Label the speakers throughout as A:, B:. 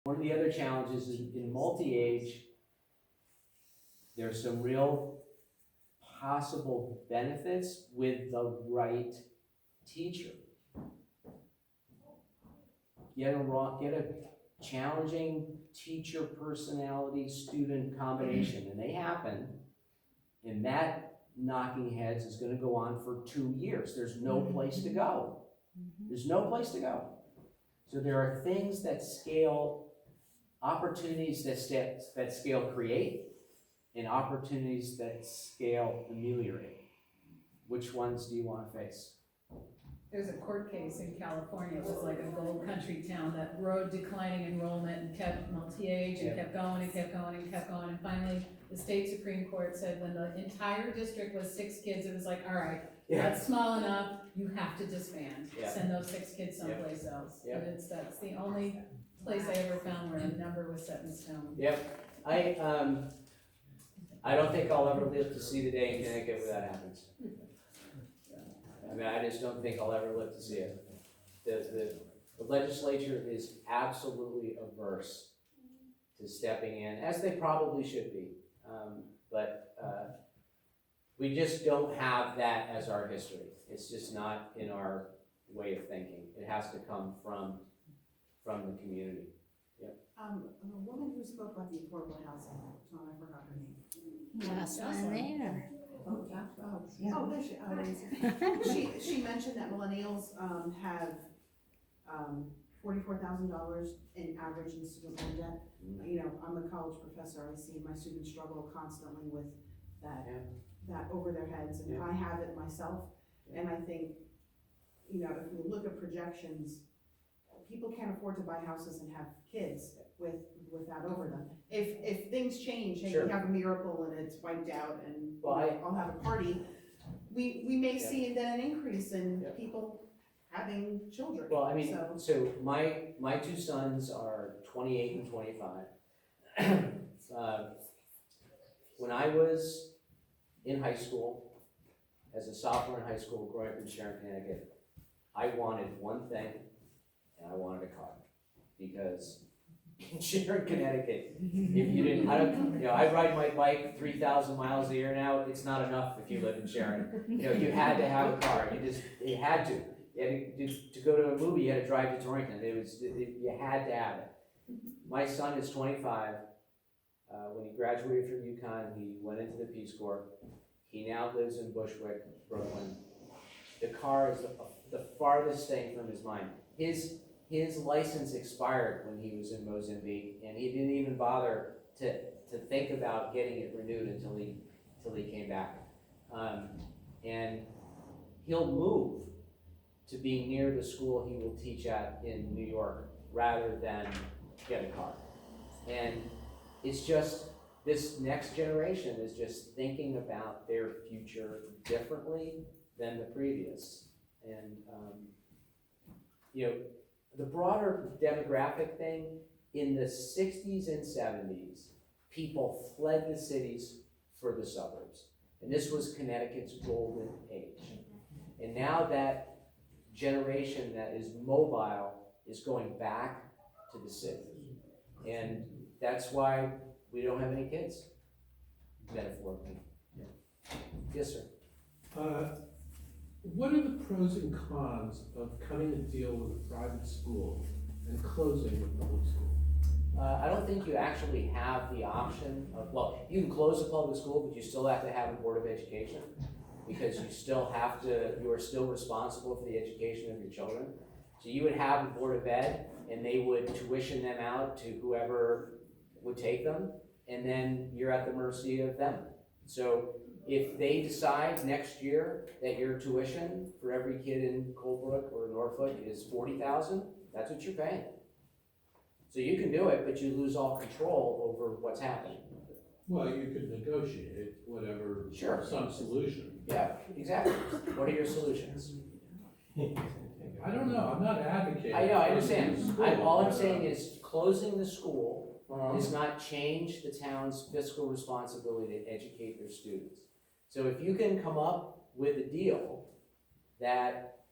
A: One of the other challenges is in multi-age, there's some real possible benefits with the right teacher. Get a challenging teacher personality student combination, and they happen, and that knocking heads is gonna go on for 2 years. There's no place to go. There's no place to go. So there are things that scale, opportunities that scale create, and opportunities that scale ameliorate. Which ones do you wanna face?
B: There's a court case in California, it was like a gold country town that rode declining enrollment and kept multi-age and kept going and kept going and kept going. And finally, the state Supreme Court said when the entire district was 6 kids, it was like, all right, that's small enough, you have to disband.
A: Yeah.
B: Send those 6 kids someplace else.
A: Yeah.
B: And that's the only place I ever found where a number was set in stone.
A: Yep, I don't think I'll ever live to see the day in Connecticut where that happens. I mean, I just don't think I'll ever live to see it. The legislature is absolutely averse to stepping in, as they probably should be. But we just don't have that as our history. It's just not in our way of thinking. It has to come from the community.
C: The woman who spoke about the affordable housing, John, I forgot her name.
D: Jocelyn there.
C: Oh, there she mentioned that millennials, have, $44,000 in average in student loan debt. You know, I'm a college professor, I see my students struggle constantly with that over their heads, and I have it myself. And I think, you know, if we look at projections, people can't afford to buy houses and have kids with that over them. If things change, hey, we have a miracle and it's wiped out and I'll have a party, we may see then an increase in people having children.
A: Well, I mean, so my 2 sons are 28 and 25. When I was in high school, as a sophomore in high school, growing up in Sharon, Connecticut, I wanted one thing, and I wanted a car, because in Sharon, Connecticut, if you didn't, I ride my bike 3,000 miles a year now. It's not enough if you live in Sharon. You had to have a car. You had to. To go to a movie, you had to drive to Torrington. You had to have it. My son is 25. When he graduated from UConn, he went into the Peace Corps. He now lives in Bushwick, Brooklyn. The car is the farthest thing from his mind. His license expired when he was in Mozambique, and he didn't even bother to think about getting it renewed until he came back. And he'll move to be near the school he will teach at in New York rather than get a car. And it's just, this next generation is just thinking about their future differently than the previous. And, the broader demographic thing, in the 60s and 70s, people fled the cities for the suburbs. And this was Connecticut's golden age. And now that generation that is mobile is going back to the city. And that's why we don't have any kids, metaphorically. Yes, sir.
E: What are the pros and cons of cutting a deal with a private school and closing a public school?
A: I don't think you actually have the option of, well, you can close a public school, but you still have to have a Board of Education, because you are still responsible for the education of your children. So you would have a Board of Ed, and they would tuition them out to whoever would take them, and then you're at the mercy of them. So if they decide next year that your tuition for every kid in Colebrook or Norfolk is $40,000, that's what you're paying. So you can do it, but you lose all control over what's happening.
E: Well, you could negotiate whatever, some solution.
A: Yeah, exactly. What are your solutions?
E: I don't know, I'm not advocating.
A: I know, I understand. All I'm saying is closing the school does not change the town's fiscal responsibility to educate their students. So if you can come up with a deal that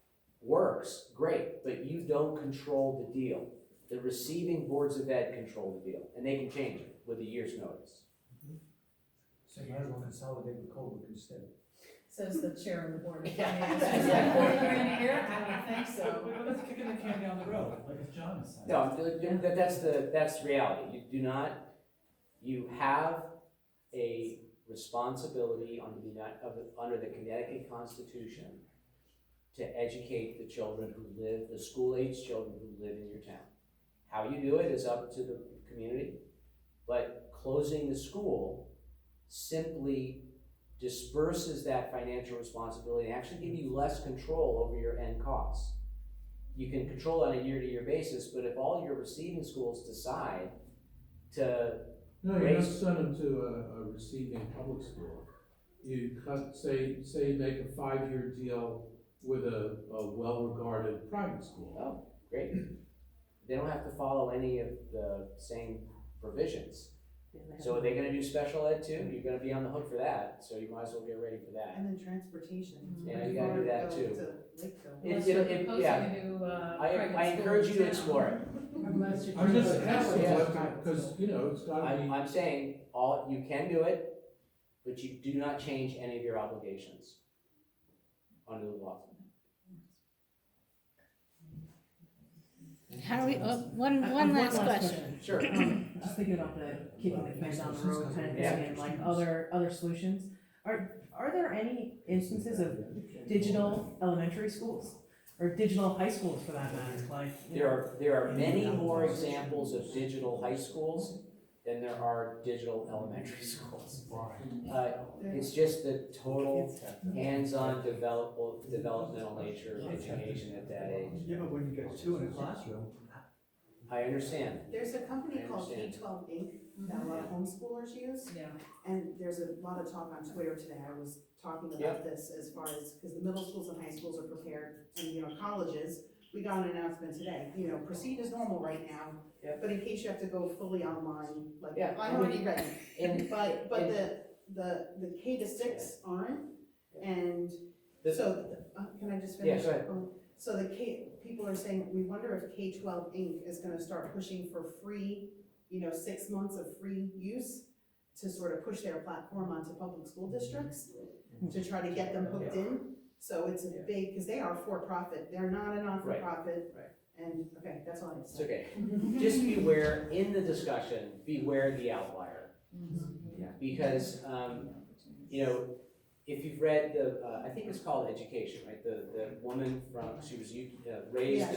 A: works, great, but you don't control the deal. the receiving boards of ed control the deal, and they can change it with a year's notice.
F: So you might as well consolidate with Colebrook instead.
B: Says the chair of the board of finance. Is that what you're in here? I don't think so.
F: But let's kick the can down the road, like as John is saying.
A: No, that's the reality. You have a responsibility under the Connecticut Constitution to educate the children who live, the school-age children who live in your town. How you do it is up to the community, but closing the school simply disperses that financial responsibility and actually give you less control over your end costs. You can control it on a year-to-year basis, but if all your receiving schools decide to
E: No, you don't send them to a receiving public school. You say you make a 5-year deal with a well-regarded private school.
A: Oh, great. They don't have to follow any of the same provisions. So are they gonna do special ed too? You're gonna be on the hook for that, so you might as well get ready for that.
C: And then transportation.
A: Yeah, you gotta do that too.
C: To Lakeville.
B: Unless you're proposing
A: yeah.
B: to do,
A: I
B: private
A: encourage you to
B: schools
A: explore it.
B: Unless you're.
E: I'm just
B: doing
E: asking,
B: private
E: because, it's gotta be.
A: I'm saying, you can do it, but you do not change any of your obligations under the law.
D: How do we, one last question.
A: Sure.
G: Just thinking about the kicking the can down the road kind of thing
A: Yeah.
G: and like other solutions. Are there any instances of digital elementary schools? Or digital high schools for that matter, like?
A: There are many more examples of digital high schools than there are digital elementary schools. It's just the total hands-on developmental nature of education at that age.
F: Yeah, but when you get two in a classroom.
A: I understand.
C: There's a company
A: I
C: called
A: understand.
C: K-12 Inc. that a lot of homeschoolers use,
B: Yeah.
C: and there's a lot of talk on Twitter today. I was talking about this as far as, because the middle schools and high schools are prepared, and colleges, we got an announcement today, proceed as normal right now,
A: Yep.
C: but in case you have to go fully online, like,
A: Yeah,
C: I'm already ready.
A: And
C: But
A: and-
C: the K to 6 aren't, and
A: The-
C: so, can I just
A: Yeah,
C: finish?
A: go ahead.
C: So people are saying, we wonder if K-12 Inc. is gonna start pushing for free, 6 months of free use to sort of push their platform onto public school districts, to try to get them hooked in. So it's a big, because they are for-profit, they're not a not-for-profit.
A: Right.
C: And, okay, that's all I have to
A: it's
C: say.
A: okay. Just beware, in the discussion, beware the outlier. Yeah, because, if you've read I think it's called Education, right? The woman she was raised
C: Yeah,
A: in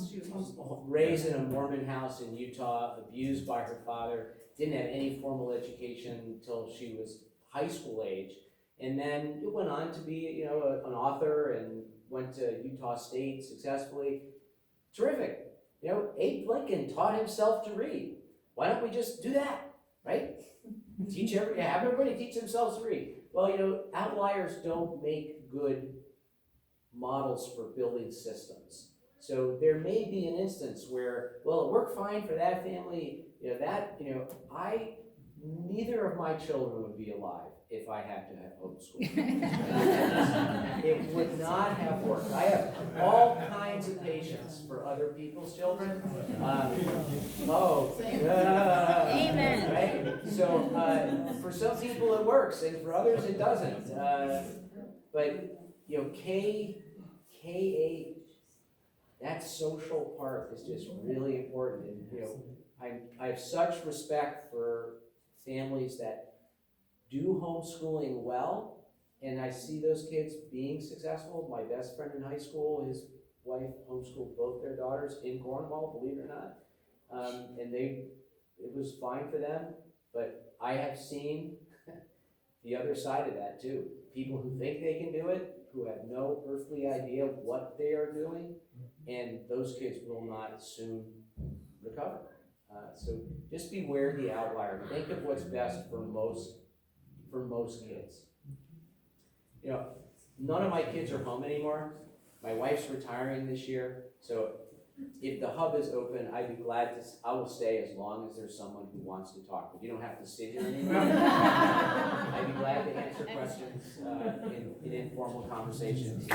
C: she was homeschooled.
A: raised in a Mormon house in Utah, abused by her father, didn't have any formal education until she was high school age, and then it went on to be, an author and went to Utah State successfully. Terrific. Abe Lincoln taught himself to read. Why don't we just do that, right? Have everybody teach themselves to read. Well, outliers don't make good models for building systems. So there may be an instance where, it worked fine for that family, neither of my children would be alive if I had to have homeschool. It would not have worked. I have all kinds of patience for other people's children.
D: Amen.
A: Right? So, for some people it works, and for others it doesn't. But, K-8, that social part is just really important. And, I have such respect for families that do homeschooling well, and I see those kids being successful. My best friend in high school, his wife homeschooled both their daughters in Cornwall, believe it or not. And it was fine for them, but I have seen the other side of that too. People who think they can do it, who have no earthly idea what they are doing, and those kids will not soon recover. So just beware the outlier. Think of what's best for most kids. None of my kids are home anymore. My wife's retiring this year, so if the hub is open, I will stay as long as there's someone who wants to talk, but you don't have to sit here anymore. I'd be glad to answer questions in informal conversations.